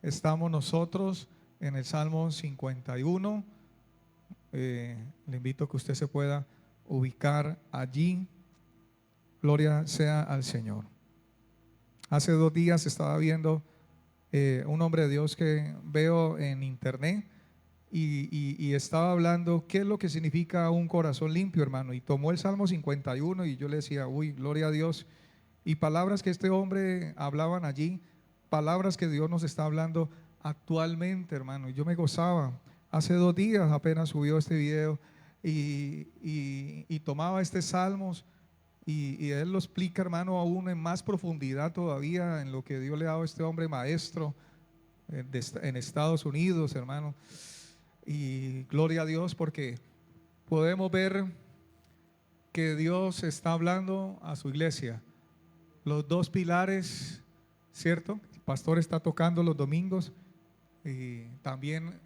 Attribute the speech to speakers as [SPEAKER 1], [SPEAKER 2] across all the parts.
[SPEAKER 1] Estamos nosotros en el Salmo 51. Le invito a que usted se pueda ubicar allí. Gloria sea al Señor. Hace 2 días estaba viendo un hombre de Dios que veo en internet y estaba hablando qué es lo que significa un corazón limpio, hermano, y tomó el Salmo 51 y yo le decía, uy, gloria a Dios, y palabras que este hombre hablaban allí, palabras que Dios nos está hablando actualmente, hermano, y yo me gozaba. Hace 2 días apenas subió este video y tomaba este Salmos y él lo explica, hermano, aún en más profundidad todavía en lo que Dios le ha dado a este hombre maestro en Estados Unidos, hermano. Y gloria a Dios porque podemos ver que Dios está hablando a su iglesia. Los 2 pilares, ¿cierto? El pastor está tocando los domingos y también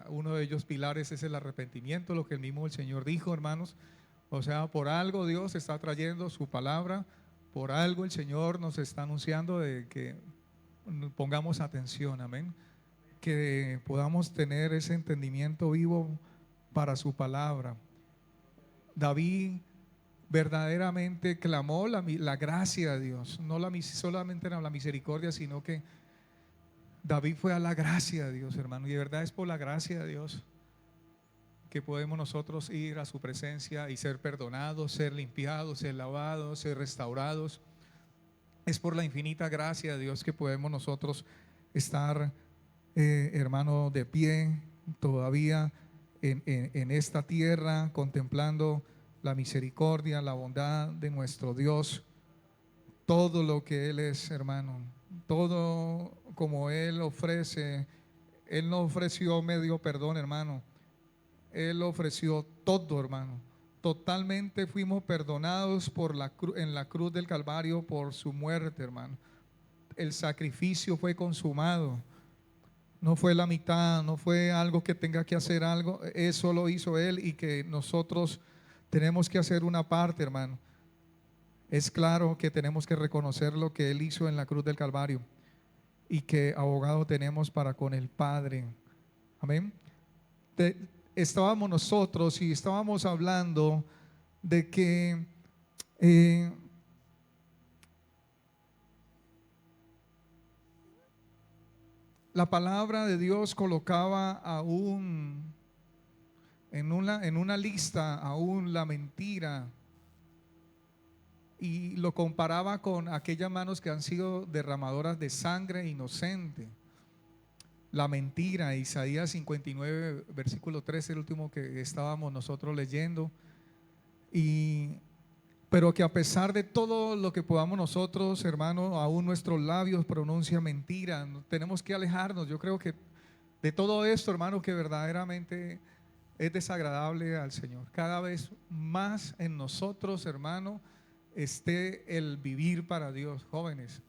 [SPEAKER 1] uno de ellos pilares es el arrepentimiento, lo que el Señor dijo, hermanos. O sea, por algo Dios está trayendo su palabra, por algo el Señor nos está anunciando de que pongamos atención, amén. Que podamos tener ese entendimiento vivo para su palabra. David verdaderamente clamó la gracia de Dios, no solamente la misericordia, sino que David fue a la gracia de Dios, hermano, y de verdad es por la gracia de Dios que podemos nosotros ir a su presencia y ser perdonados, ser limpiados, ser lavados, ser restaurados. Es por la infinita gracia de Dios que podemos nosotros estar, hermano, de pie todavía en esta tierra, contemplando la misericordia, la bondad de nuestro Dios, todo lo que Él es, hermano, todo como Él ofrece. Él no ofreció medio perdón, hermano, Él ofreció todo, hermano. Totalmente fuimos perdonados en la cruz del Calvario por su muerte, hermano. El sacrificio fue consumado. No fue la mitad, no fue algo que tenga que hacer algo. Eso lo hizo Él y que nosotros tenemos que hacer una parte, hermano. Es claro que tenemos que reconocer lo que Él hizo en la cruz del Calvario y que abogado tenemos para con el Padre. Amén. Estábamos nosotros y estábamos hablando de que la palabra de Dios colocaba aún en una lista aún la mentira y lo comparaba con aquellas manos que han sido derramadoras de sangre inocente. La mentira, Isaías 59, versículo 13, el último que estábamos nosotros leyendo. Pero que a pesar de todo lo que podamos nosotros, hermano, aún nuestros labios pronuncian mentira. Tenemos que alejarnos. Yo creo que de todo esto, hermano, que verdaderamente es desagradable al Señor. Cada vez más en nosotros, hermano, esté el vivir para Dios, jóvenes.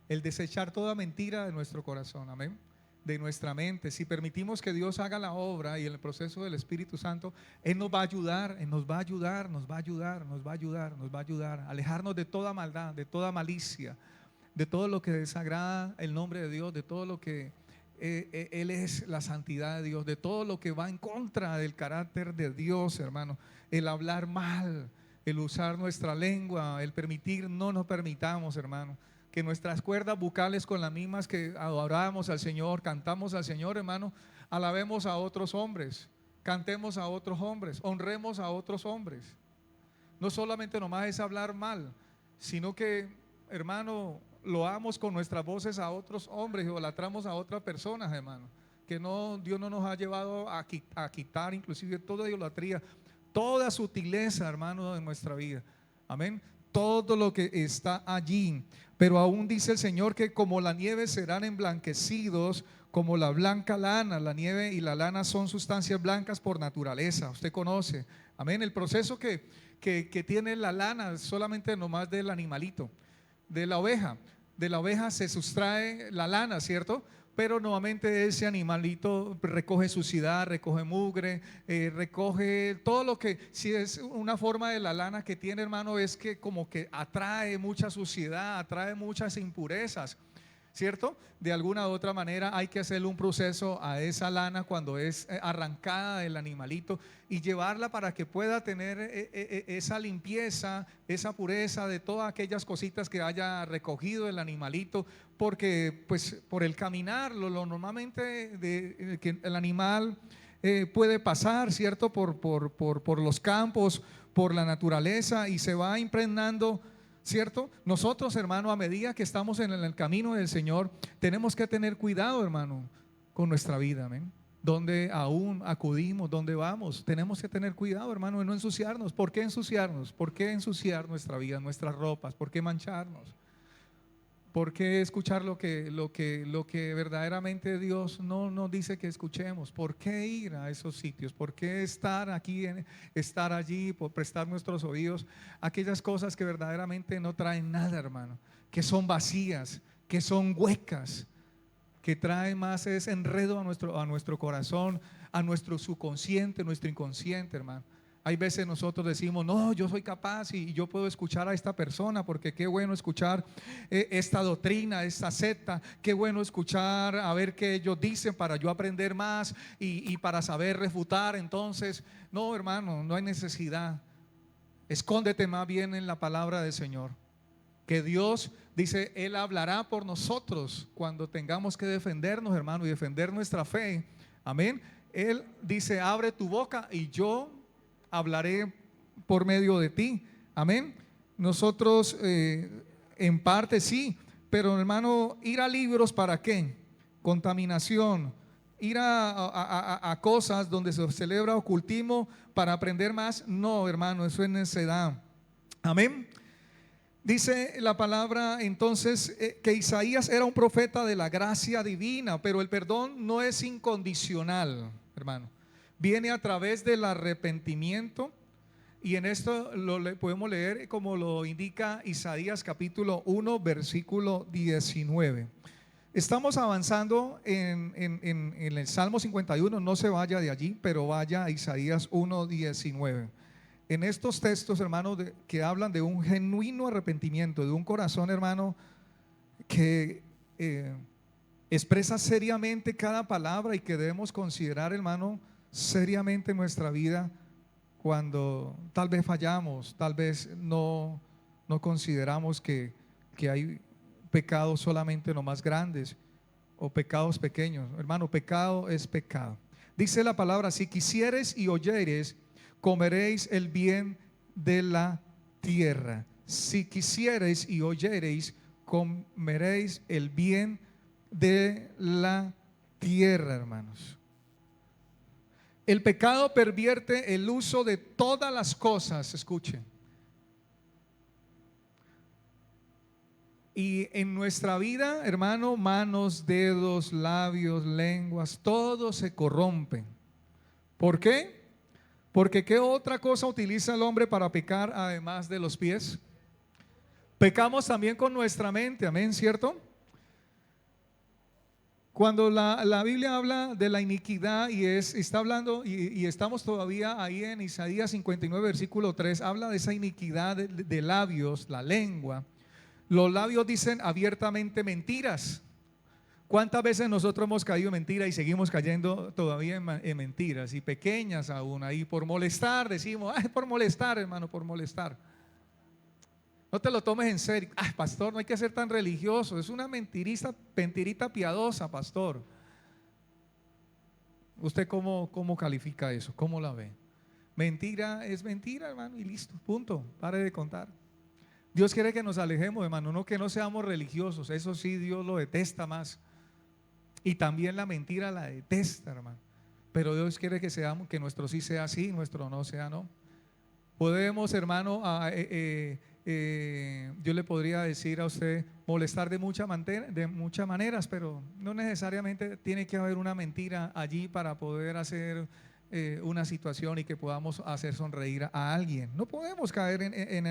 [SPEAKER 1] El desechar toda mentira de nuestro corazón, amén, de nuestra mente. Si permitimos que Dios haga la obra y en el proceso del Espíritu Santo, Él nos va a ayudar, Él nos va a ayudar, nos va a ayudar, nos va a ayudar, nos va a ayudar a alejarnos de toda maldad, de toda malicia, de todo lo que desagrada el nombre de Dios, de todo lo que Él es la santidad de Dios, de todo lo que va en contra del carácter de Dios, hermano. El hablar mal, el usar nuestra lengua, el permitir, no nos permitamos, hermano, que nuestras cuerdas bucales con las mismas que adoramos al Señor, cantamos al Señor, hermano, alabemos a otros hombres, cantemos a otros hombres, honremos a otros hombres. No solamente nomás es hablar mal, sino que, hermano, loamos con nuestras voces a otros hombres, idolatramos a otras personas, hermano. Que no, Dios no nos ha llevado a quitar inclusive toda idolatría, toda sutileza, hermano, de nuestra vida. Amén. Todo lo que está allí. Pero aún dice el Señor que como la nieve serán emblanquecidos como la blanca lana. La nieve y la lana son sustancias blancas por naturaleza. Usted conoce, amén, el proceso que tiene la lana solamente nomás del animalito, de la oveja. De la oveja se sustrae la lana, ¿cierto? Pero nuevamente ese animalito recoge suciedad, recoge mugre, recoge todo lo que, si es una forma de la lana que tiene, hermano, es que como que atrae mucha suciedad, atrae muchas impurezas. ¿cierto? De alguna u otra manera hay que hacerle un proceso a esa lana cuando es arrancada del animalito y llevarla para que pueda tener esa limpieza, esa pureza de todas aquellas cositas que haya recogido el animalito, porque pues por el caminar, lo normalmente que el animal puede pasar, ¿cierto? Por los campos, por la naturaleza y se va impregnando, ¿cierto? Nosotros, hermano, a medida que estamos en el camino del Señor, tenemos que tener cuidado, hermano, con nuestra vida, amén. Donde aún acudimos, donde vamos, tenemos que tener cuidado, hermano, de no ensuciarnos. ¿Por qué ensuciarnos? ¿Por qué ensuciar nuestra vida, nuestras ropas? ¿Por qué mancharnos? ¿Por qué escuchar lo que verdaderamente Dios no nos dice que escuchemos? ¿Por qué ir a esos sitios? ¿Por qué estar aquí, estar allí, por prestar nuestros oídos a aquellas cosas que verdaderamente no traen nada, hermano? Que son vacías, que son huecas, que traen más es enredo a nuestro corazón, a nuestro subconsciente, nuestro inconsciente, hermano. Hay veces nosotros decimos, no, yo soy capaz y yo puedo escuchar a esta persona porque qué bueno escuchar esta doctrina, esta secta, qué bueno escuchar a ver qué ellos dicen para yo aprender más y para saber refutar. Entonces, no, hermano, no hay necesidad. Escóndete más bien en la palabra del Señor. Que Dios dice, Él hablará por nosotros cuando tengamos que defendernos, hermano, y defender nuestra fe. Amén. Él dice, abre tu boca y yo hablaré por medio de ti. Amén. Nosotros en parte sí, pero hermano, ir a libros ¿para qué? Contaminación. Ir a cosas donde se celebra ocultismo para aprender más. No, hermano, eso es necedad. Amén. Dice la palabra entonces que Isaías era un profeta de la gracia divina, pero el perdón no es incondicional, hermano. Viene a través del arrepentimiento y en esto podemos leer como lo indica Isaías capítulo 1 versículo 19. Estamos avanzando en el Salmo 51, no se vaya de allí, pero vaya a Isaías 1:19. En estos textos, hermano, que hablan de un genuino arrepentimiento, de un corazón, hermano, que expresa seriamente cada palabra y que debemos considerar, hermano, seriamente nuestra vida cuando tal vez fallamos, tal vez no consideramos que hay pecados solamente los más grandes o pecados pequeños. Hermano, pecado es pecado. Dice la palabra, si quisieres y oyeres, comeréis el bien de la tierra. Si quisiereis y oyereis, comeréis el bien de la tierra, hermanos. El pecado pervierte el uso de todas las cosas, escuchen. Y en nuestra vida, hermano, manos, dedos, labios, lenguas, todo se corrompe. ¿Por qué? Porque ¿qué otra cosa utiliza el hombre para pecar además de los pies? Pecamos también con nuestra mente, amén, ¿cierto? Cuando la Biblia habla de la iniquidad está hablando y estamos todavía ahí en Isaías 59 versículo 3, habla de esa iniquidad de labios, la lengua. Los labios dicen abiertamente mentiras. ¿Cuántas veces nosotros hemos caído en mentiras y seguimos cayendo todavía en mentiras y pequeñas aún ahí por molestar? Decimos, ay, por molestar, hermano, por molestar. No te lo tomes en serio. Ay, pastor, no hay que ser tan religioso. Es una mentirita piadosa, pastor. ¿Usted cómo califica eso? ¿Cómo la ve? Mentira es mentira, hermano, y listo, punto. Pare de contar. Dios quiere que nos alejemos, hermano, no que no seamos religiosos. Eso sí, Dios lo detesta más. Y también la mentira la detesta, hermano. Pero Dios quiere que seamos, que nuestro sí sea sí, nuestro no sea no. Podemos, hermano, yo le podría decir a usted molestar de muchas maneras, pero no necesariamente tiene que haber una mentira allí para poder hacer una situación y que podamos hacer sonreír a alguien. No podemos caer en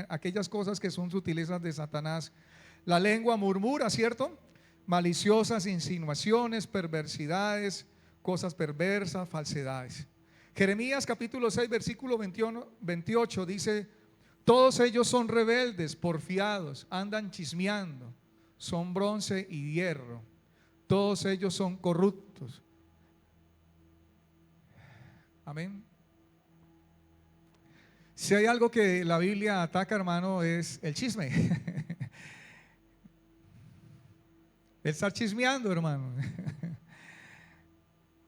[SPEAKER 1] aquellas cosas que son sutilezas de Satanás. La lengua murmura, ¿cierto? Maliciosas insinuaciones, perversidades, cosas perversas, falsedades. Jeremías capítulo 6 versículo 28 dice: todos ellos son rebeldes, porfiados, andan chismeando, son bronce y hierro. Todos ellos son corruptos. Amén. Si hay algo que la Biblia ataca, hermano, es el chisme. El estar chismeando, hermano.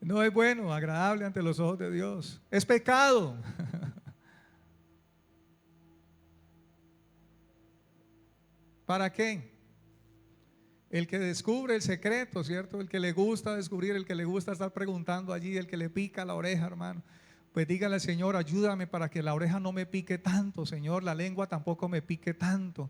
[SPEAKER 1] No es bueno, agradable ante los ojos de Dios. Es pecado. ¿Para qué? El que descubre el secreto, ¿cierto? El que le gusta descubrir, el que le gusta estar preguntando allí, el que le pica la oreja, hermano. Pues dígale, Señor, ayúdame para que la oreja no me pique tanto, Señor, la lengua tampoco me pique tanto.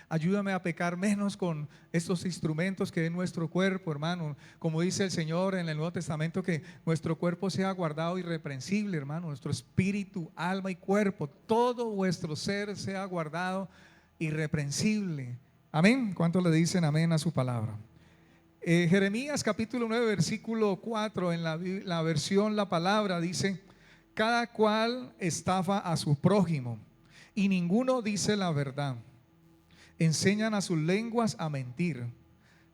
[SPEAKER 1] Ayúdame a pecar menos con estos instrumentos que es nuestro cuerpo, hermano. Como dice el Señor en el Nuevo Testamento, que nuestro cuerpo sea guardado irreprensible, hermano. Nuestro espíritu, alma y cuerpo, todo vuestro ser sea guardado irreprensible. Amén. ¿Cuántos le dicen amén a su palabra? Jeremías capítulo 9 versículo 4 en la versión La Palabra dice: cada cual estafa a su prójimo y ninguno dice la verdad. Enseñan a sus lenguas a mentir.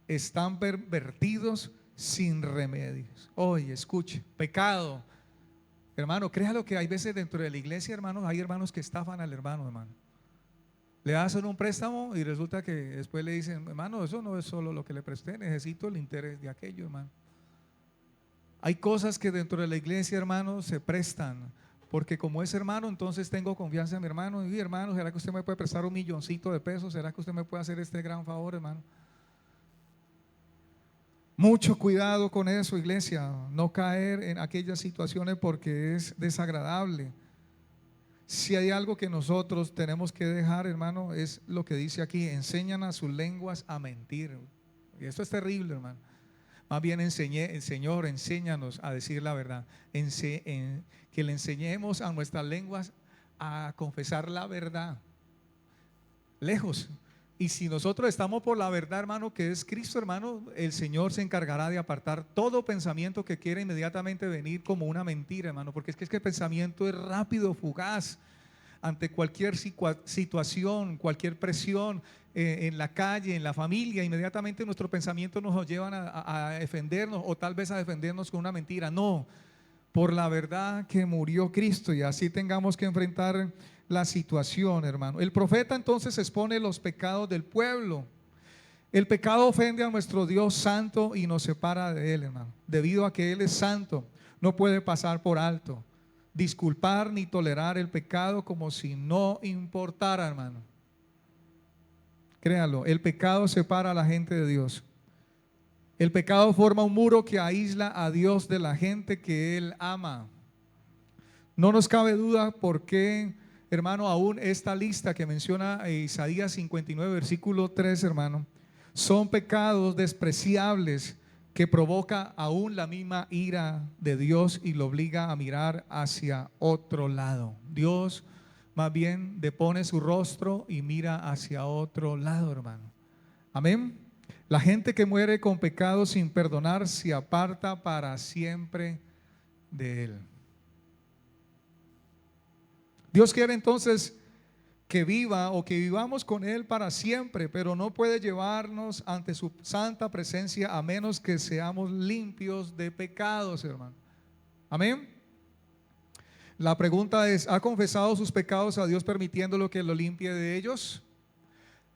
[SPEAKER 1] Están pervertidos sin remedios. Oye, escuche, pecado. Hermano, créalo que hay veces dentro de la iglesia, hermanos, hay hermanos que estafan al hermano, hermano. Le hacen un préstamo y resulta que después le dicen: hermano, eso no es solo lo que le presté, necesito el interés de aquello, hermano. Hay cosas que dentro de la iglesia, hermano, se prestan, porque como es hermano, entonces tengo confianza en mi hermano. Y hermano, ¿será que usted me puede prestar $1,000,000 de pesos? ¿Será que usted me puede hacer este gran favor, hermano? Mucho cuidado con eso, iglesia, no caer en aquellas situaciones porque es desagradable. Si hay algo que nosotros tenemos que dejar, hermano, es lo que dice aquí: enseñan a sus lenguas a mentir. Y esto es terrible, hermano. Más bien el Señor, enséñanos a decir la verdad. Que le enseñemos a nuestras lenguas a confesar la verdad. Lejos. Y si nosotros estamos por la verdad, hermano, que es Cristo, hermano, el Señor se encargará de apartar todo pensamiento que quiera inmediatamente venir como una mentira, hermano. Porque es que el pensamiento es rápido, fugaz. Ante cualquier situación, cualquier presión en la calle, en la familia, inmediatamente nuestros pensamientos nos llevan a defendernos, o tal vez a defendernos con una mentira. No, por la verdad que murió Cristo, y así tengamos que enfrentar la situación, hermano. El profeta entonces expone los pecados del pueblo. El pecado ofende a nuestro Dios santo y nos separa de Él, hermano. Debido a que Él es santo, no puede pasar por alto, disculpar ni tolerar el pecado como si no importara, hermano. Créanlo, el pecado separa a la gente de Dios. El pecado forma un muro que aísla a Dios de la gente que Él ama. No nos cabe duda por qué, hermano, aún esta lista que menciona Isaías 59 versículo 3, hermano, son pecados despreciables que provoca aún la misma ira de Dios y lo obliga a mirar hacia otro lado. Dios más bien depone su rostro y mira hacia otro lado, hermano. Amén. La gente que muere con pecado sin perdonar se aparta para siempre de Él. Dios quiere entonces que viva o que vivamos con Él para siempre, pero no puede llevarnos ante su santa presencia a menos que seamos limpios de pecados, hermano. Amén. La pregunta es: ¿ha confesado sus pecados a Dios permitiéndolo que lo limpie de ellos?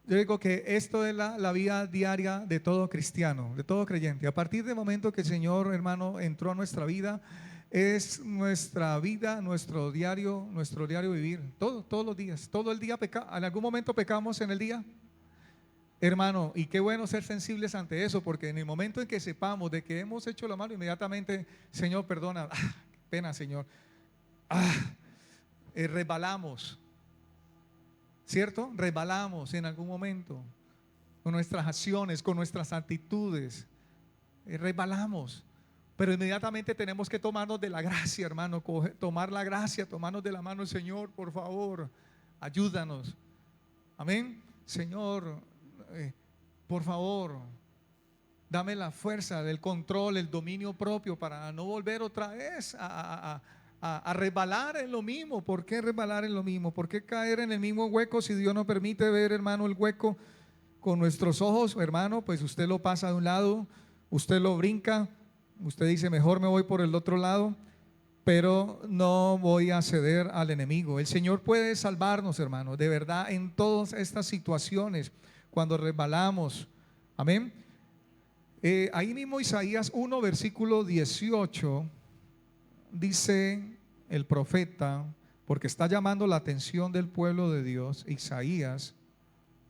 [SPEAKER 1] Yo digo que esto es la vida diaria de todo cristiano, de todo creyente. A partir del momento que el Señor, hermano, entró a nuestra vida, es nuestra vida, nuestro diario vivir, todos los días, todo el día ¿en algún momento pecamos en el día? Hermano, y qué bueno ser sensibles ante eso, porque en el momento en que sepamos de que hemos hecho lo malo, inmediatamente: Señor, perdona, qué pena, Señor, resbalamos, ¿cierto? Resbalamos en algún momento con nuestras acciones, con nuestras actitudes, resbalamos. Pero inmediatamente tenemos que tomarnos de la gracia, hermano, tomar la gracia, tomarnos de la mano: Señor, por favor, ayúdanos. Amén. Señor, por favor, dame la fuerza, el control, el dominio propio para no volver otra vez a resbalar en lo mismo. ¿Por qué resbalar en lo mismo? ¿Por qué caer en el mismo hueco si Dios nos permite ver, hermano, el hueco con nuestros ojos, hermano, pues usted lo pasa de un lado, usted lo brinca, usted dice mejor me voy por el otro lado, pero no voy a ceder al enemigo. El Señor puede salvarnos, hermano, de verdad, en todas estas situaciones, cuando resbalamos. Amén. Ahí mismo Isaías 1, versículo 18, dice el profeta, porque está llamando la atención del pueblo de Dios, Isaías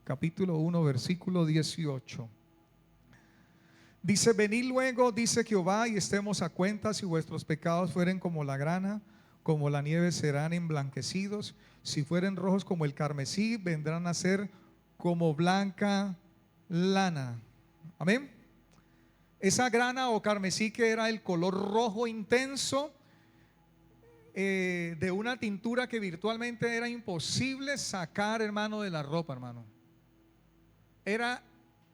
[SPEAKER 1] capítulo 1, versículo 18. Dice: venid luego, dice Jehová, y estemos a cuenta. Si vuestros pecados fueren como la grana, como la nieve serán emblanquecidos. Si fueren rojos como el carmesí, vendrán a ser como blanca lana. Amén. Esa grana o carmesí, que era el color rojo intenso de una tintura que virtualmente era imposible sacar, hermano, de la ropa, hermano.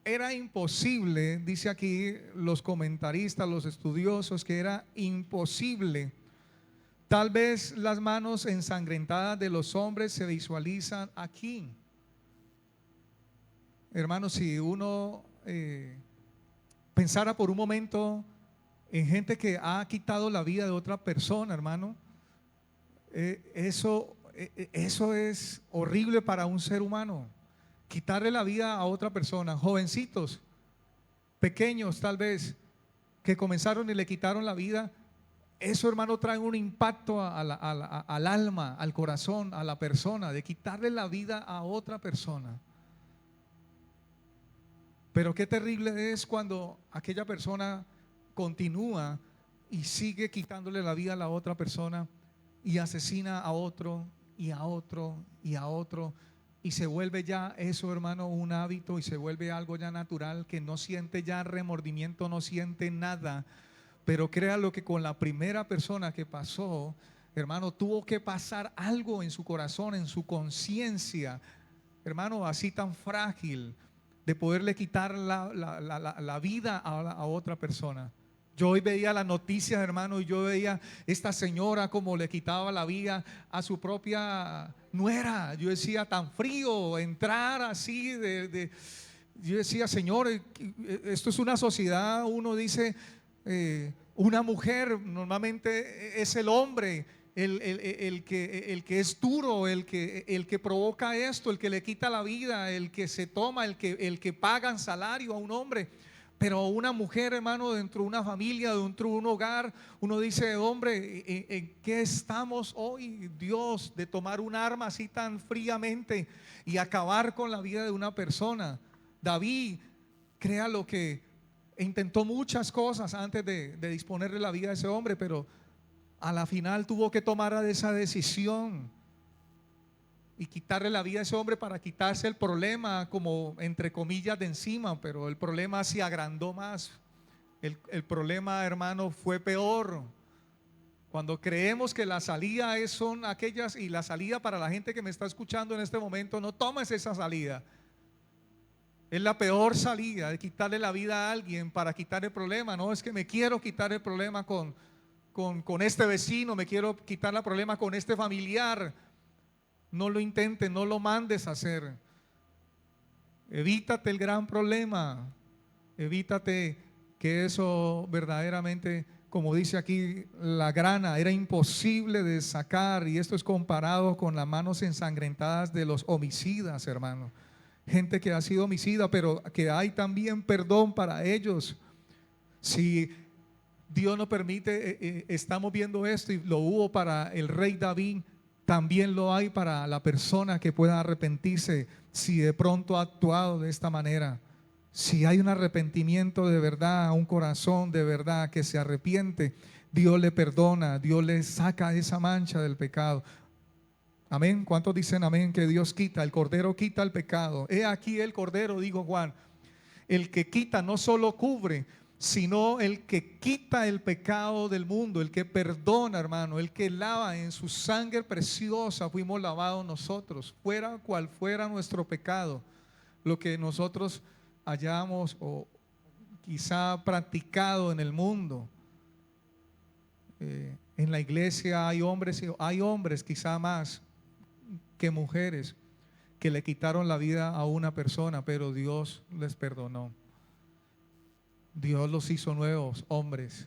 [SPEAKER 1] Era imposible, dice aquí los comentaristas, los estudiosos, que era imposible. Tal vez las manos ensangrentadas de los hombres se visualizan aquí. Hermano, si uno pensara por un momento en gente que ha quitado la vida de otra persona, hermano, eso es horrible para un ser humano. Quitarle la vida a otra persona. Jovencitos, pequeños tal vez, que comenzaron y le quitaron la vida. Eso, hermano, trae un impacto al alma, al corazón, a la persona, de quitarle la vida a otra persona. Pero qué terrible es cuando aquella persona continúa y sigue quitándole la vida a la otra persona, y asesina a otro y a otro y a otro, y se vuelve ya eso, hermano, un hábito, y se vuelve algo ya natural, que no siente ya remordimiento, no siente nada. Pero créalo que con la primera persona que pasó, hermano, tuvo que pasar algo en su corazón, en su conciencia, hermano, así tan frágil, de poderle quitar la vida a otra persona. Yo hoy veía las noticias, hermano, y yo veía esta señora como le quitaba la vida a su propia nuera. Yo decía, tan frío entrar así yo decía, Señor, esto es una sociedad. Uno dice, una mujer normalmente es el hombre, el que es duro, el que provoca esto, el que le quita la vida, el que se toma, el que pagan salario a un hombre. Pero una mujer, hermano, dentro de una familia, dentro de un hogar, uno dice, hombre, ¿en qué estamos hoy, Dios, de tomar un arma así tan fríamente y acabar con la vida de una persona? David, créalo que intentó muchas cosas antes de disponerle la vida a ese hombre, pero a la final tuvo que tomar esa decisión y quitarle la vida a ese hombre para quitarse el problema, como entre comillas, de encima. Pero el problema se agrandó más. El problema, hermano, fue peor. Cuando creemos que la salida son aquellas, y la salida para la gente que me está escuchando en este momento, no tomes esa salida. Es la peor salida, de quitarle la vida a alguien para quitar el problema. No es que me quiero quitar el problema con este vecino, me quiero quitar el problema con este familiar. No lo intentes, no lo mandes a hacer. Evítate el gran problema. Evítate que eso verdaderamente, como dice aquí, la grana era imposible de sacar. Y esto es comparado con las manos ensangrentadas de los homicidas, hermano. Gente que ha sido homicida, pero que hay también perdón para ellos. Si Dios nos permite, estamos viendo esto, y lo hubo para el rey David, también lo hay para la persona que pueda arrepentirse, si de pronto ha actuado de esta manera. Si hay un arrepentimiento de verdad, un corazón de verdad que se arrepiente, Dios le perdona, Dios le saca esa mancha del pecado. Amén. ¿Cuántos dicen amén? Que Dios quita, el Cordero quita el pecado. He aquí el Cordero, dijo Juan, el que quita, no solo cubre, sino el que quita el pecado del mundo, el que perdona, hermano, el que lava. En su sangre preciosa fuimos lavados nosotros, fuera cual fuera nuestro pecado, lo que nosotros hayamos o quizá practicado en el mundo. En la iglesia hay hombres quizá más que mujeres que le quitaron la vida a una persona, pero Dios les perdonó. Dios los hizo nuevos hombres,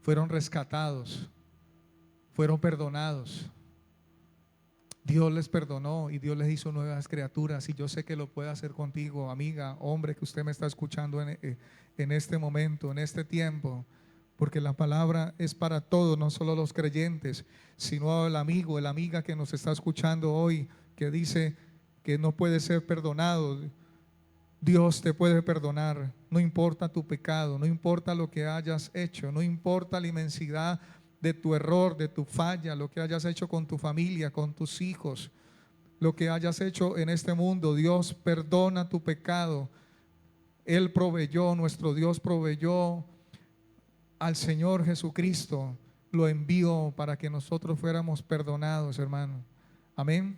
[SPEAKER 1] fueron rescatados, fueron perdonados. Dios les perdonó y Dios les hizo nuevas criaturas, y yo sé que lo puede hacer contigo, amiga, hombre, que usted me está escuchando en este momento, en este tiempo, porque la palabra es para todos, no solo los creyentes, sino el amigo, la amiga que nos está escuchando hoy, que dice que no puede ser perdonado. Dios te puede perdonar, no importa tu pecado, no importa lo que hayas hecho, no importa la inmensidad de tu error, de tu falla, lo que hayas hecho con tu familia, con tus hijos, lo que hayas hecho en este mundo. Dios perdona tu pecado. Él proveyó, nuestro Dios proveyó al Señor Jesucristo, lo envió para que nosotros fuéramos perdonados, hermano. Amén.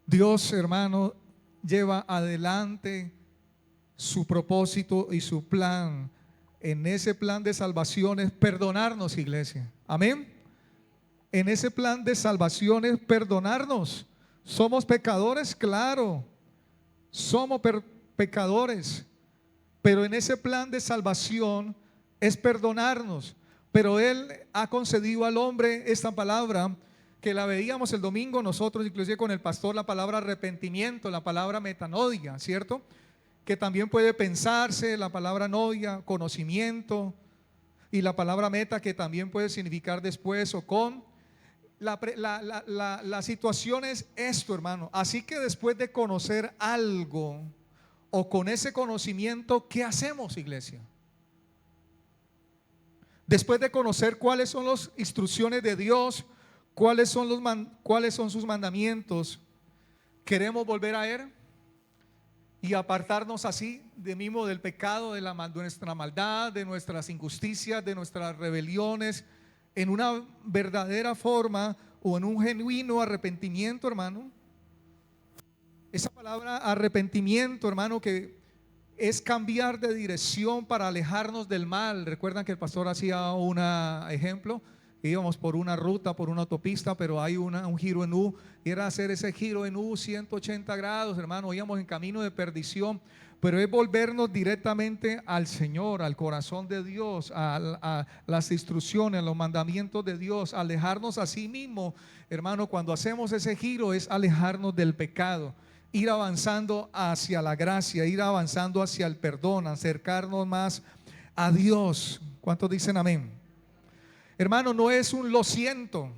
[SPEAKER 1] Dios, hermano, lleva adelante su propósito y su plan. En ese plan de salvación es perdonarnos, iglesia. Amén. En ese plan de salvación es perdonarnos. ¿Somos pecadores? Claro, somos pecadores, pero en ese plan de salvación es perdonarnos. Pero Él ha concedido al hombre esta palabra, que la veíamos el domingo nosotros, inclusive con el pastor, la palabra arrepentimiento, la palabra metanoia, ¿cierto? Que también puede pensarse, la palabra noia, conocimiento, y la palabra meta, que también puede significar después o con. La situación es esto, hermano. Así que después de conocer algo, o con ese conocimiento, ¿qué hacemos, iglesia? Después de conocer cuáles son las instrucciones de Dios, cuáles son sus mandamientos, ¿queremos volver a Él y apartarnos así de mismo del pecado, de nuestra maldad, de nuestras injusticias, de nuestras rebeliones, en una verdadera forma o en un genuino arrepentimiento, hermano? Esa palabra arrepentimiento, hermano, que es cambiar de dirección para alejarnos del mal. Recuerdan que el pastor hacía un ejemplo: íbamos por una ruta, por una autopista, pero hay un giro en U, y era hacer ese giro en U 180 grados, hermano. Íbamos en camino de perdición, pero es volvernos directamente al Señor, al corazón de Dios, a las instrucciones, a los mandamientos de Dios, alejarnos a sí mismo, hermano. Cuando hacemos ese giro es alejarnos del pecado, ir avanzando hacia la gracia, ir avanzando hacia el perdón, acercarnos más a Dios. ¿Cuántos dicen amén? Hermano, no es un lo siento,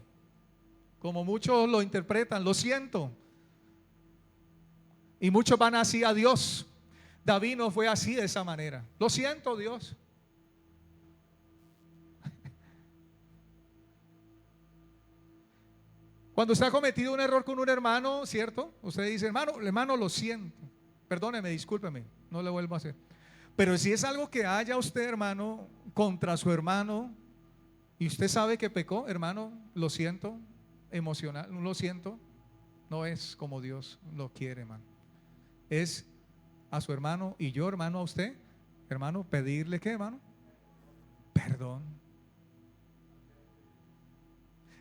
[SPEAKER 1] como muchos lo interpretan, lo siento. Y muchos van así a Dios. David no fue así, de esa manera. Lo siento, Dios. Cuando usted ha cometido un error con un hermano, ¿cierto? Usted dice, hermano, lo siento. Perdóneme, discúlpeme, no le vuelvo a hacer. Pero si es algo que haya usted, hermano, contra su hermano, y usted sabe que pecó, hermano, lo siento, emocional, lo siento, no es como Dios lo quiere, hermano. Es a su hermano, y yo, hermano, a usted, hermano, pedirle ¿qué, hermano? Perdón.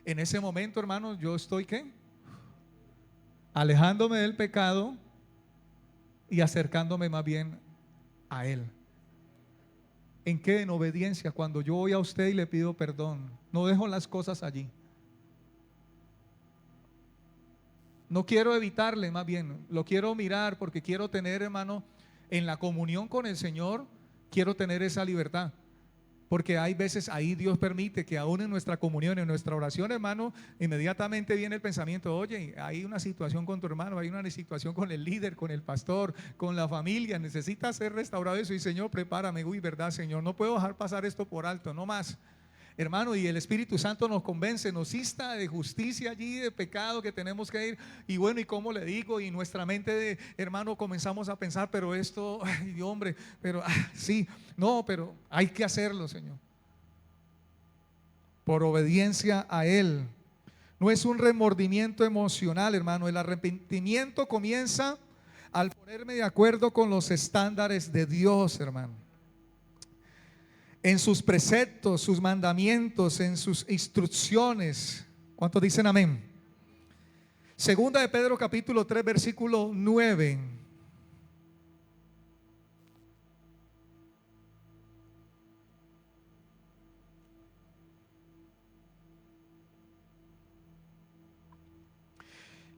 [SPEAKER 1] En ese momento, hermano, yo estoy ¿qué? Alejándome del pecado y acercándome más bien a Él. ¿En qué? En obediencia. Cuando yo voy a usted y le pido perdón, no dejo las cosas allí. No quiero evitarle, más bien lo quiero mirar, porque quiero tener, hermano, en la comunión con el Señor, quiero tener esa libertad. Porque hay veces ahí Dios permite que aún en nuestra comunión, en nuestra oración, hermano, inmediatamente viene el pensamiento: oye, hay una situación con tu hermano, hay una situación con el líder, con el pastor, con la familia, necesita ser restaurado eso. Y Señor, prepárame. Uy, verdad, Señor, no puedo dejar pasar esto por alto, no más, hermano. Y el Espíritu Santo nos convence, nos insta de justicia allí, de pecado que tenemos que ir. Y bueno, ¿y cómo le digo? Y nuestra mente, hermano, comenzamos a pensar: pero esto, ay, hombre, pero sí, no, pero hay que hacerlo, Señor, por obediencia a Él. No es un remordimiento emocional, hermano. El arrepentimiento comienza al ponerme de acuerdo con los estándares de Dios, hermano, en sus preceptos, sus mandamientos, en sus instrucciones. ¿Cuántos dicen amén? Segunda de Pedro capítulo 3 versículo 9.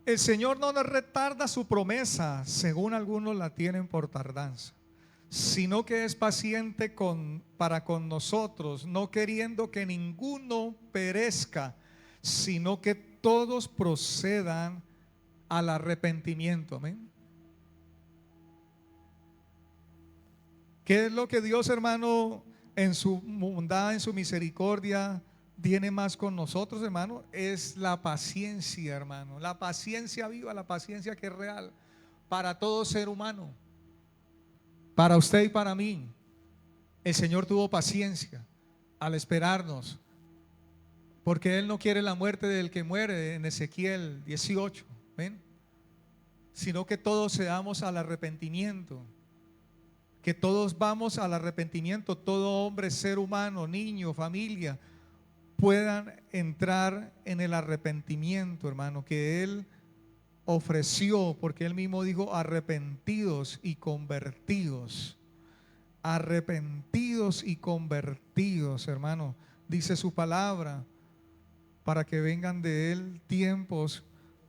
[SPEAKER 1] El Señor no nos retarda su promesa, según algunos la tienen por tardanza, sino que es paciente para con nosotros, no queriendo que ninguno perezca, sino que todos procedan al arrepentimiento. Amén. ¿Qué es lo que Dios, hermano, en su bondad, en su misericordia, tiene más con nosotros, hermano? Es la paciencia, hermano. La paciencia viva, la paciencia que es real para todo ser humano. Para usted y para mí. El Señor tuvo paciencia al esperarnos, porque Él no quiere la muerte del que muere en Ezequiel 18, ¿ven? Sino que todos seamos al arrepentimiento. Que todos vamos al arrepentimiento, todo hombre, ser humano, niño, familia, puedan entrar en el arrepentimiento, hermano, que Él ofreció, porque Él mismo dijo: arrepentidos y convertidos. Arrepentidos y convertidos, hermano, dice su palabra, para que vengan de Él tiempos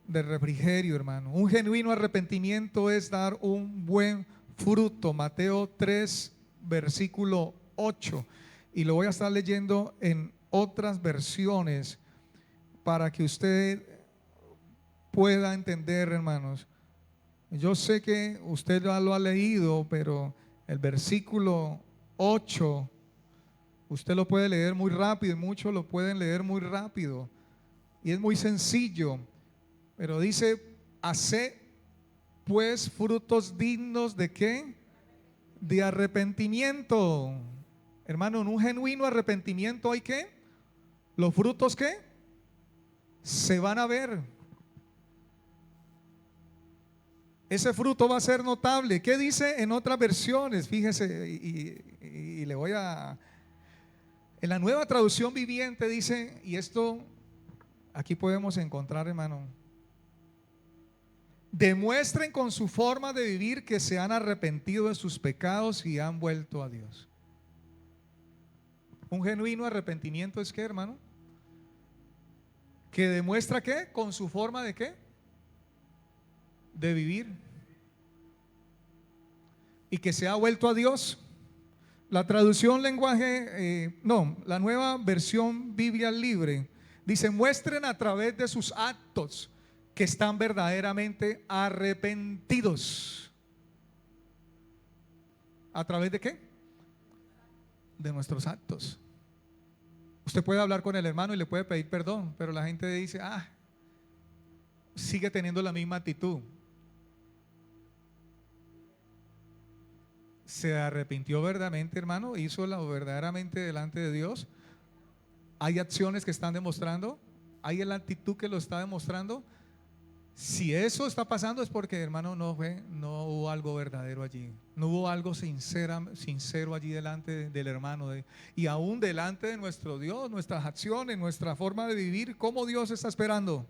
[SPEAKER 1] de refrigerio, hermano. Un genuino arrepentimiento es dar un buen fruto. Mateo 3 versículo 8, y lo voy a estar leyendo en otras versiones para que usted pueda entender, hermanos. Yo sé que usted ya lo ha leído, pero el versículo 8 usted lo puede leer muy rápido, y muchos lo pueden leer muy rápido, y es muy sencillo, pero dice: haced pues frutos dignos ¿de qué? De arrepentimiento. Hermano, en un genuino arrepentimiento hay que, los frutos que se van a ver. Ese fruto va a ser notable. ¿Qué dice en otras versiones? Fíjese, y le voy a... En la Nueva Traducción Viviente dice, y esto aquí podemos encontrar, hermano: demuestren con su forma de vivir que se han arrepentido de sus pecados y han vuelto a Dios. Un genuino arrepentimiento es ¿qué, hermano? Que demuestra ¿qué? Con su forma de ¿qué? De vivir, y que se ha vuelto a Dios. La traducción lenguaje, la Nueva Versión Biblia Libre dice: muestren a través de sus actos que están verdaderamente arrepentidos. ¿A través de qué? De nuestros actos. Usted puede hablar con el hermano y le puede pedir perdón, pero la gente dice: sigue teniendo la misma actitud. ¿Se arrepintió verdaderamente, hermano? ¿Hizo lo verdaderamente delante de Dios? ¿Hay acciones que están demostrando? ¿Hay la actitud que lo está demostrando? Si eso está pasando es porque, hermano, no hubo algo verdadero allí, no hubo algo sincero allí delante del hermano, y aún delante de nuestro Dios, nuestras acciones, nuestra forma de vivir, ¿cómo Dios está esperando?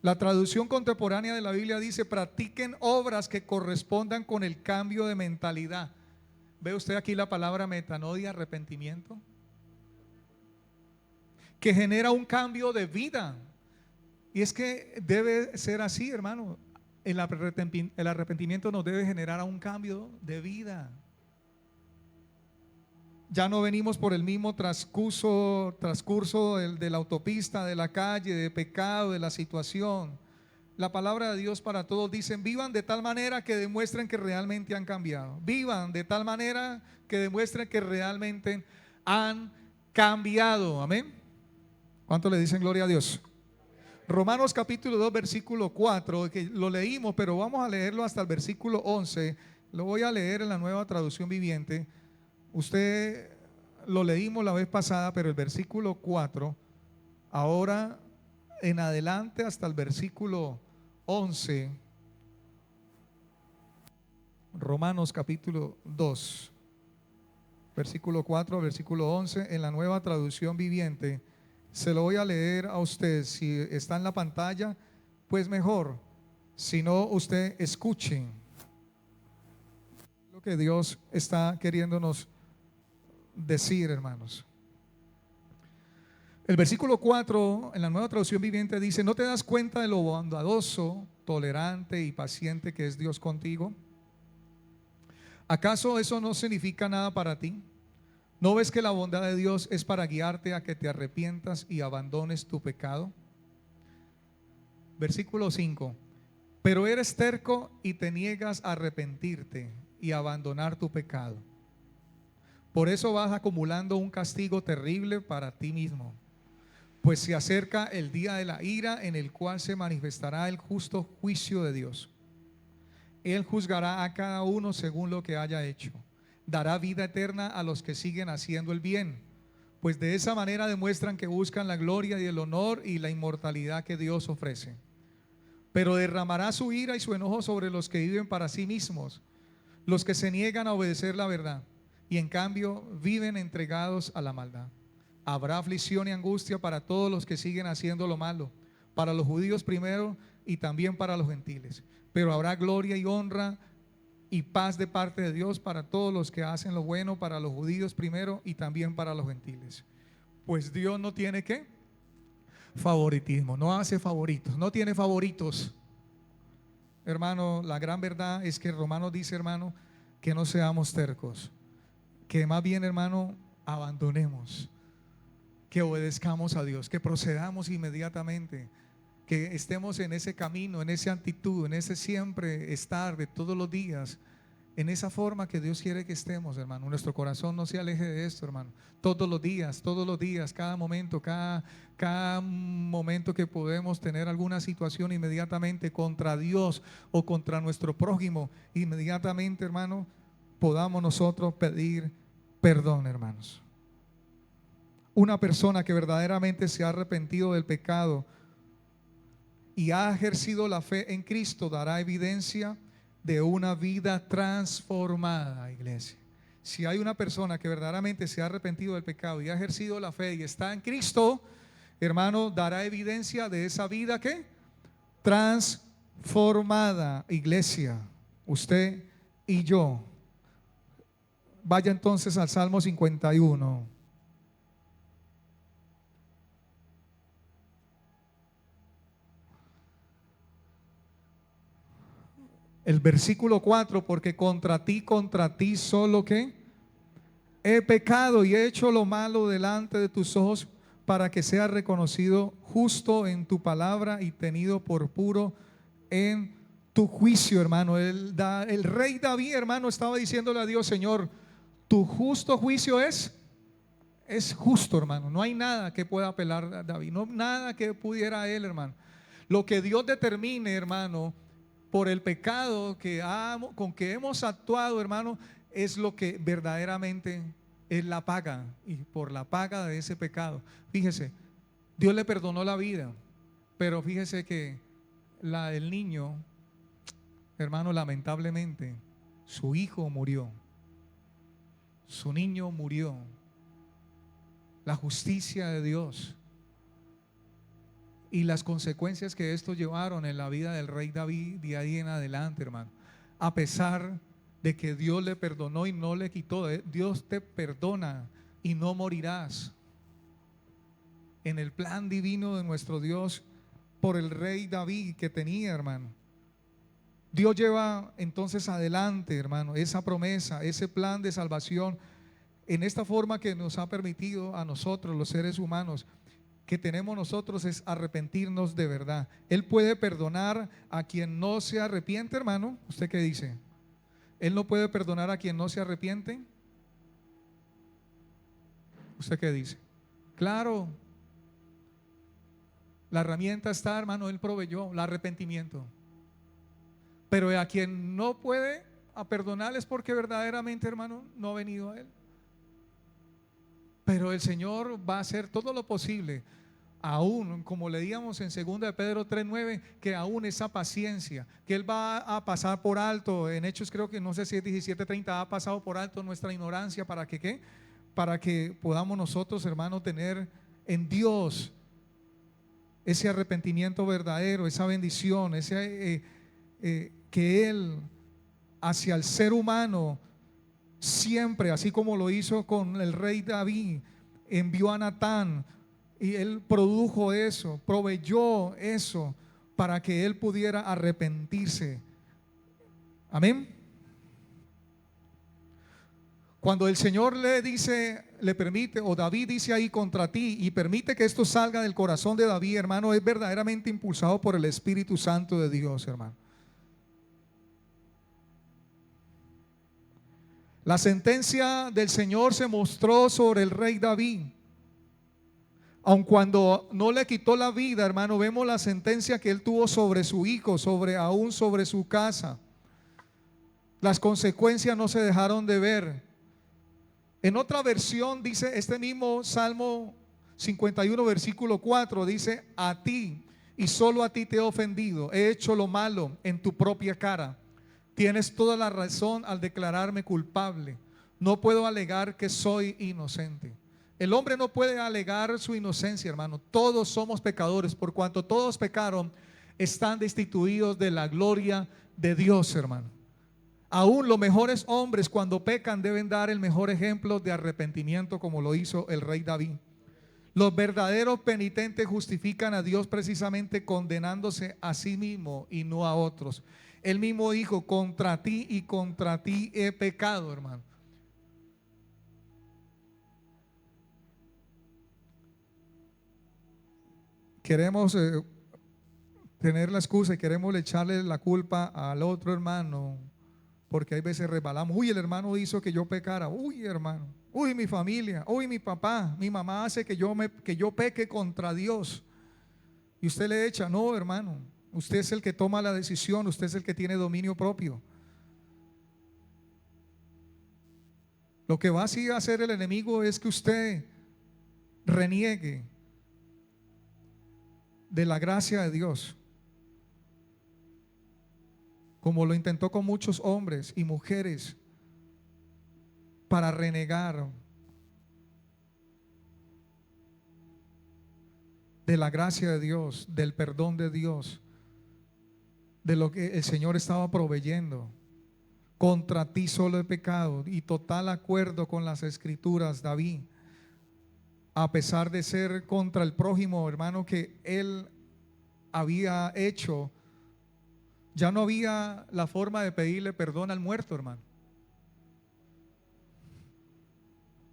[SPEAKER 1] La traducción contemporánea de la Biblia dice: practiquen obras que correspondan con el cambio de mentalidad. ¿Ve usted aquí la palabra metanoia, arrepentimiento? Que genera un cambio de vida. Y es que debe ser así, hermano. El arrepentimiento nos debe generar un cambio de vida. Ya no venimos por el mismo transcurso de la autopista, de la calle, de pecado, de la situación. La palabra de Dios para todos dice: vivan de tal manera que demuestren que realmente han cambiado. Vivan de tal manera que demuestren que realmente han cambiado. Amén. ¿Cuánto le dicen gloria a Dios? Romanos capítulo 2 versículo 4, que lo leímos, pero vamos a leerlo hasta el versículo 11. Lo voy a leer en la Nueva Traducción Viviente. Usted lo leímos la vez pasada, pero el versículo 4, ahora en adelante hasta el versículo 11. Romanos capítulo 2, versículo 4, versículo 11, en la Nueva Traducción Viviente. Se lo voy a leer a usted. Si está en la pantalla, pues mejor, si no usted escuche lo que Dios está queriéndonos decir, hermanos. El versículo 4 en la Nueva Traducción Viviente dice: ¿no te das cuenta de lo bondadoso, tolerante y paciente que es Dios contigo? ¿Acaso eso no significa nada para ti? ¿No ves que la bondad de Dios es para guiarte a que te arrepientas y abandones tu pecado? Versículo 5: pero eres terco y te niegas a arrepentirte y abandonar tu pecado. Por eso vas acumulando un castigo terrible para ti mismo, pues se acerca el día de la ira en el cual se manifestará el justo juicio de Dios. Él juzgará a cada uno según lo que haya hecho. Dará vida eterna a los que siguen haciendo el bien, pues de esa manera demuestran que buscan la gloria y el honor y la inmortalidad que Dios ofrece. Pero derramará su ira y su enojo sobre los que viven para sí mismos, los que se niegan a obedecer la verdad y en cambio viven entregados a la maldad. Habrá aflicción y angustia para todos los que siguen haciendo lo malo, para los judíos primero y también para los gentiles. Pero habrá gloria y honra y paz de parte de Dios para todos los que hacen lo bueno, para los judíos primero y también para los gentiles. Pues Dios no tiene ¿qué? Favoritismo, no hace favoritos, no tiene favoritos. Hermano, la gran verdad es que Romanos dice, hermano, que no seamos tercos, que más bien, hermano, abandonemos, que obedezcamos a Dios, que procedamos inmediatamente, que estemos en ese camino, en esa actitud, en ese siempre estar de todos los días, en esa forma que Dios quiere que estemos, hermano. Nuestro corazón no se aleje de esto, hermano. Todos los días, cada momento, cada momento que podemos tener alguna situación inmediatamente contra Dios o contra nuestro prójimo, inmediatamente, hermano, podamos nosotros pedir perdón, hermanos. Una persona que verdaderamente se ha arrepentido del pecado y ha ejercido la fe en Cristo dará evidencia de una vida transformada, iglesia. Si hay una persona que verdaderamente se ha arrepentido del pecado y ha ejercido la fe y está en Cristo, hermano, dará evidencia de esa vida que transformada, iglesia, usted y yo. Vaya entonces al Salmo 51. El versículo 4: porque contra ti solo que he pecado y he hecho lo malo delante de tus ojos, para que sea reconocido justo en tu palabra y tenido por puro en tu juicio, hermano. El rey David, hermano, estaba diciéndole a Dios: Señor, tu justo juicio es justo, hermano. No hay nada que pueda apelar a David, no nada que pudiera él, hermano. Lo que Dios determine, hermano, por el pecado con que hemos actuado, hermano, es lo que verdaderamente es la paga. Y por la paga de ese pecado, fíjese, Dios le perdonó la vida, pero fíjese que el niño, hermano, lamentablemente, su hijo murió, su niño murió. La justicia de Dios y las consecuencias que esto llevaron en la vida del rey David de ahí en adelante, hermano. A pesar de que Dios le perdonó y no le quitó, Dios te perdona y no morirás. En el plan divino de nuestro Dios por el rey David que tenía, hermano, Dios lleva entonces adelante, hermano, esa promesa, ese plan de salvación en esta forma que nos ha permitido a nosotros, los seres humanos, que tenemos nosotros, es arrepentirnos de verdad. Él puede perdonar a quien no se arrepiente, hermano. ¿Usted qué dice? Él no puede perdonar a quien no se arrepiente. ¿Usted qué dice? Claro. La herramienta está, hermano, Él proveyó el arrepentimiento. Pero a quien no puede perdonar es porque verdaderamente, hermano, no ha venido a Él. Pero el Señor va a hacer todo lo posible, aún como leíamos en 2 de Pedro 3:9, que aún esa paciencia, que Él va a pasar por alto. En Hechos creo que no sé si es 17:30, ha pasado por alto nuestra ignorancia para que ¿qué? Para que podamos nosotros, hermanos, tener en Dios ese arrepentimiento verdadero, esa bendición, que Él hacia el ser humano siempre, así como lo hizo con el rey David, envió a Natán y Él produjo eso, proveyó eso para que Él pudiera arrepentirse. Amén. Cuando el Señor le dice, le permite, o David dice ahí contra ti, y permite que esto salga del corazón de David, hermano, es verdaderamente impulsado por el Espíritu Santo de Dios, hermano. La sentencia del Señor se mostró sobre el rey David. Aun cuando no le quitó la vida, hermano, vemos la sentencia que él tuvo sobre su hijo, aún sobre su casa. Las consecuencias no se dejaron de ver. En otra versión dice, este mismo Salmo 51 versículo 4 dice: a ti y solo a ti te he ofendido, he hecho lo malo en tu propia cara. Tienes toda la razón al declararme culpable. No puedo alegar que soy inocente. El hombre no puede alegar su inocencia, hermano. Todos somos pecadores. Por cuanto todos pecaron, están destituidos de la gloria de Dios, hermano. Aún los mejores hombres, cuando pecan, deben dar el mejor ejemplo de arrepentimiento, como lo hizo el rey David. Los verdaderos penitentes justifican a Dios precisamente condenándose a sí mismo y no a otros. Él mismo dijo: contra ti y contra ti he pecado, hermano. Queremos tener la excusa y queremos echarle la culpa al otro hermano, porque hay veces resbalamos. Uy, el hermano hizo que yo pecara. Uy, hermano. Uy, mi familia. Uy, mi papá, mi mamá hace que yo peque contra Dios. Y usted le echa. No, hermano. Usted es el que toma la decisión. Usted es el que tiene dominio propio. Lo que va así a hacer el enemigo es que usted reniegue de la gracia de Dios, como lo intentó con muchos hombres y mujeres, para renegar de la gracia de Dios, del perdón de Dios, de lo que el Señor estaba proveyendo. Contra ti solo he pecado. Y total acuerdo con las escrituras, David, a pesar de ser contra el prójimo, hermano, que él había hecho, ya no había la forma de pedirle perdón al muerto, hermano,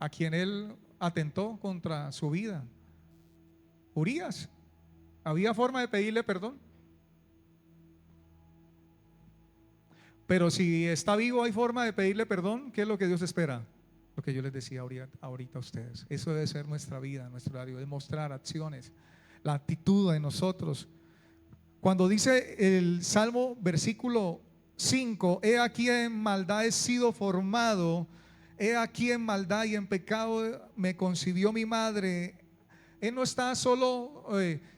[SPEAKER 1] a quien él atentó contra su vida, Urías. Había forma de pedirle perdón. Pero si está vivo, hay forma de pedirle perdón. ¿Qué es lo que Dios espera? Lo que yo les decía ahorita a ustedes. Eso debe ser nuestra vida, nuestro horario, demostrar acciones, la actitud de nosotros. Cuando dice el Salmo versículo 5: he aquí en maldad he sido formado, he aquí en maldad y en pecado me concibió mi madre. Él no está solo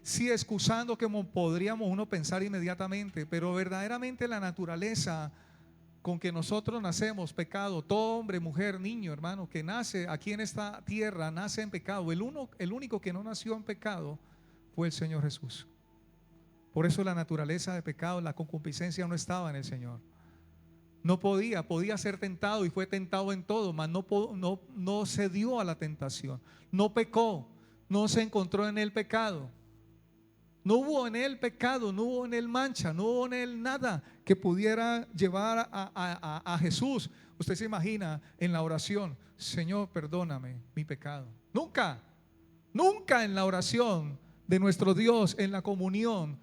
[SPEAKER 1] sí excusando, como podríamos uno pensar inmediatamente, pero verdaderamente la naturaleza con que nosotros nacemos, pecado. Todo hombre, mujer, niño, hermano, que nace aquí en esta tierra, nace en pecado. El único que no nació en pecado fue el Señor Jesús. Por eso la naturaleza de pecado, la concupiscencia, no estaba en el Señor. No podía ser tentado, y fue tentado en todo, mas no cedió a la tentación. No pecó, no se encontró en él pecado. No hubo en él pecado, no hubo en él mancha, no hubo en él nada que pudiera llevar a Jesús. Usted se imagina en la oración: Señor, perdóname mi pecado. Nunca, nunca en la oración de nuestro Dios, en la comunión,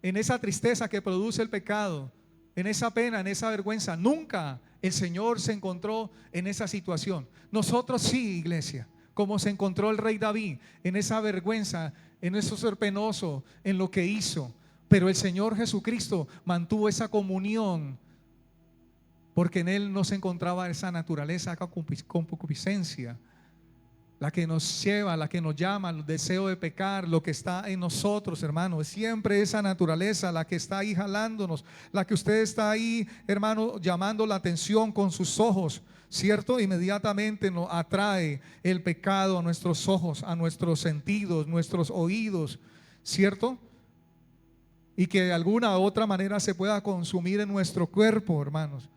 [SPEAKER 1] en esa tristeza que produce el pecado, en esa pena, en esa vergüenza, nunca el Señor se encontró en esa situación. Nosotros sí, iglesia, como se encontró el rey David, en esa vergüenza, en eso ser penoso, en lo que hizo. Pero el Señor Jesucristo mantuvo esa comunión, porque en Él no se encontraba esa naturaleza, concupiscencia, la que nos lleva, la que nos llama, el deseo de pecar, lo que está en nosotros, hermano. Es siempre esa naturaleza la que está ahí jalándonos, la que usted está ahí, hermano, llamando la atención con sus ojos, ¿cierto? Inmediatamente nos atrae el pecado a nuestros ojos, a nuestros sentidos, nuestros oídos, ¿cierto? Y que de alguna u otra manera se pueda consumir en nuestro cuerpo, hermanos.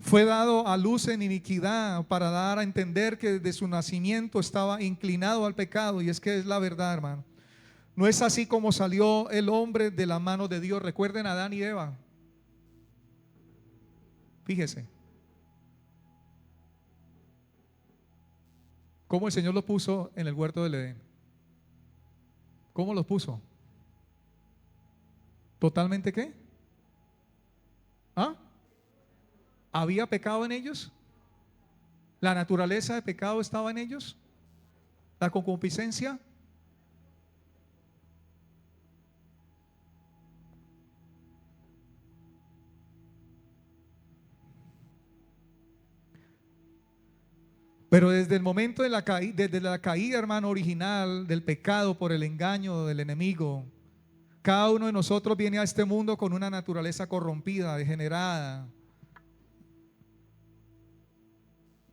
[SPEAKER 1] Fue dado a luz en iniquidad para dar a entender que desde su nacimiento estaba inclinado al pecado. Y es que es la verdad, hermano. No es así como salió el hombre de la mano de Dios. Recuerden a Adán y Eva. Fíjese cómo el Señor los puso en el huerto del Edén. ¿Cómo los puso? ¿Totalmente qué? ¿Ah? ¿Había pecado en ellos? ¿La naturaleza de pecado estaba en ellos? ¿La concupiscencia? Pero desde el momento de la caída, desde la caída, hermano, original del pecado por el engaño del enemigo, cada uno de nosotros viene a este mundo con una naturaleza corrompida, degenerada,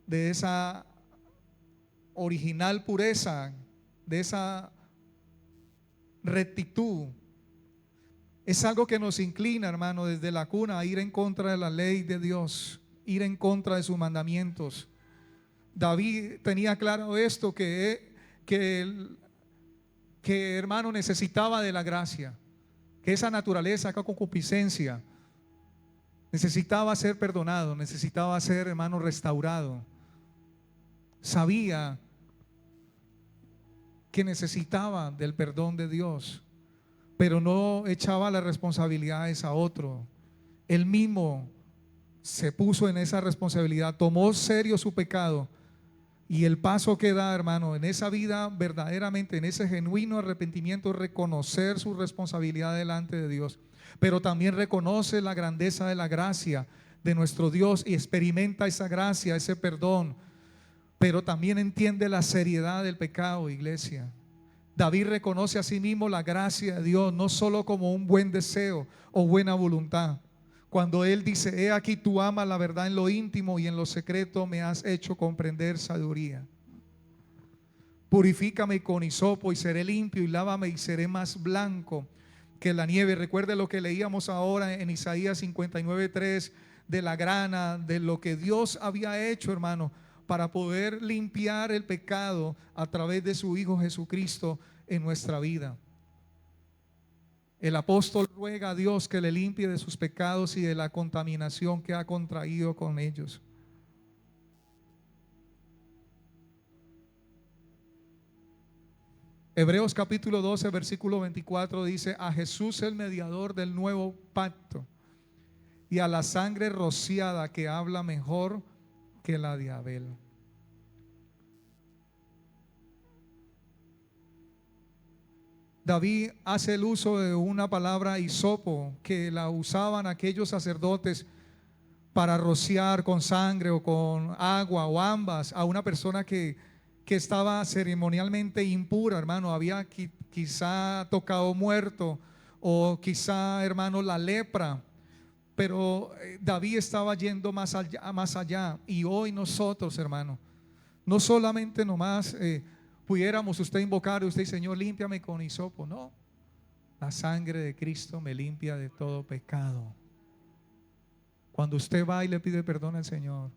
[SPEAKER 1] de esa original pureza, de esa rectitud. Es algo que nos inclina, hermano, desde la cuna a ir en contra de la ley de Dios, ir en contra de sus mandamientos. David tenía claro esto, que hermano necesitaba de la gracia, que esa naturaleza, esa concupiscencia necesitaba ser perdonado, necesitaba ser, hermano, restaurado. Sabía que necesitaba del perdón de Dios, pero no echaba las responsabilidades a otro. Él mismo se puso en esa responsabilidad, tomó serio su pecado. Y el paso que da, hermano, en esa vida verdaderamente, en ese genuino arrepentimiento, reconocer su responsabilidad delante de Dios, pero también reconoce la grandeza de la gracia de nuestro Dios y experimenta esa gracia, ese perdón, pero también entiende la seriedad del pecado, iglesia. David reconoce a sí mismo la gracia de Dios, no solo como un buen deseo o buena voluntad. Cuando él dice: he aquí, tú amas la verdad en lo íntimo y en lo secreto me has hecho comprender sabiduría. Purifícame con hisopo y seré limpio, y lávame y seré más blanco que la nieve. Recuerde lo que leíamos ahora en Isaías 59:3, de la grana, de lo que Dios había hecho, hermano, para poder limpiar el pecado a través de su Hijo Jesucristo en nuestra vida. El apóstol ruega a Dios que le limpie de sus pecados y de la contaminación que ha contraído con ellos. Hebreos capítulo 12, versículo 24 dice: a Jesús, el mediador del nuevo pacto, y a la sangre rociada que habla mejor que la de Abel. David hace el uso de una palabra hisopo, que la usaban aquellos sacerdotes para rociar con sangre o con agua o ambas a una persona que estaba ceremonialmente impura, hermano. Había quizá tocado muerto, o quizá, hermano, la lepra. Pero David estaba yendo más allá. Y hoy nosotros, hermano, no solamente nomás pudiéramos usted invocar y usted: Señor, límpiame con hisopo. No, la sangre de Cristo me limpia de todo pecado. Cuando usted va y le pide perdón al Señor,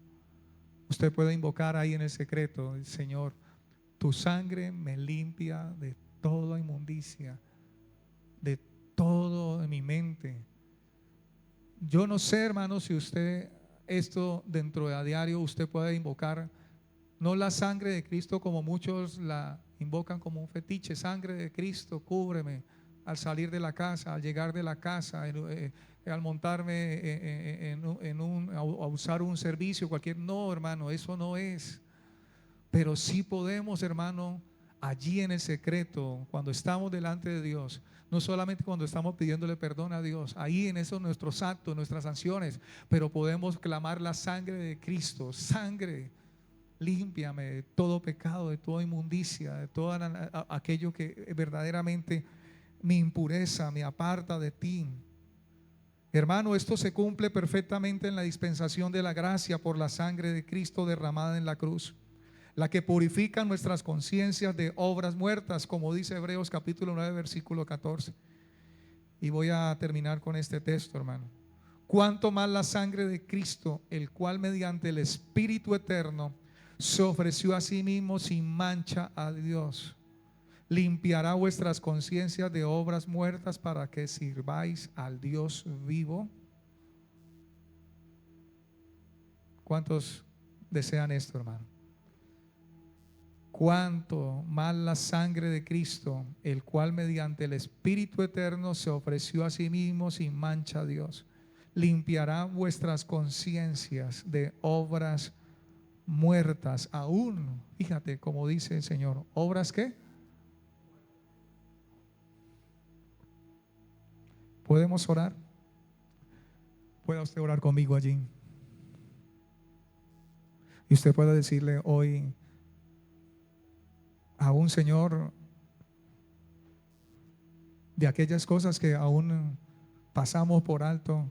[SPEAKER 1] usted puede invocar ahí en el secreto: Señor, tu sangre me limpia de toda inmundicia, de todo de mi mente. Yo no sé, hermano, si usted esto dentro de a diario usted puede invocar, no la sangre de Cristo como muchos la invocan como un fetiche: sangre de Cristo, cúbreme al salir de la casa, al llegar de la casa, al montarme a usar un servicio cualquier. No, hermano, eso no es. Pero sí podemos, hermano, allí en el secreto, cuando estamos delante de Dios, no solamente cuando estamos pidiéndole perdón a Dios, ahí en esos nuestros actos, nuestras acciones, pero podemos clamar la sangre de Cristo, sangre, límpiame de todo pecado, de toda inmundicia, de todo aquello que verdaderamente mi impureza me aparta de ti. Hermano, esto se cumple perfectamente en la dispensación de la gracia por la sangre de Cristo derramada en la cruz, la que purifica nuestras conciencias de obras muertas, como dice Hebreos capítulo 9 versículo 14. Y voy a terminar con este texto, hermano. Cuanto más la sangre de Cristo, el cual mediante el Espíritu eterno se ofreció a sí mismo sin mancha a Dios, limpiará vuestras conciencias de obras muertas para que sirváis al Dios vivo. ¿Cuántos desean esto, hermano? Cuanto más la sangre de Cristo, el cual mediante el Espíritu eterno se ofreció a sí mismo sin mancha a Dios, limpiará vuestras conciencias de obras muertas. Aún, fíjate como dice el Señor, ¿obras qué? ¿Podemos orar? Pueda usted orar conmigo allí. Y usted puede decirle hoy a un Señor, de aquellas cosas que aún pasamos por alto,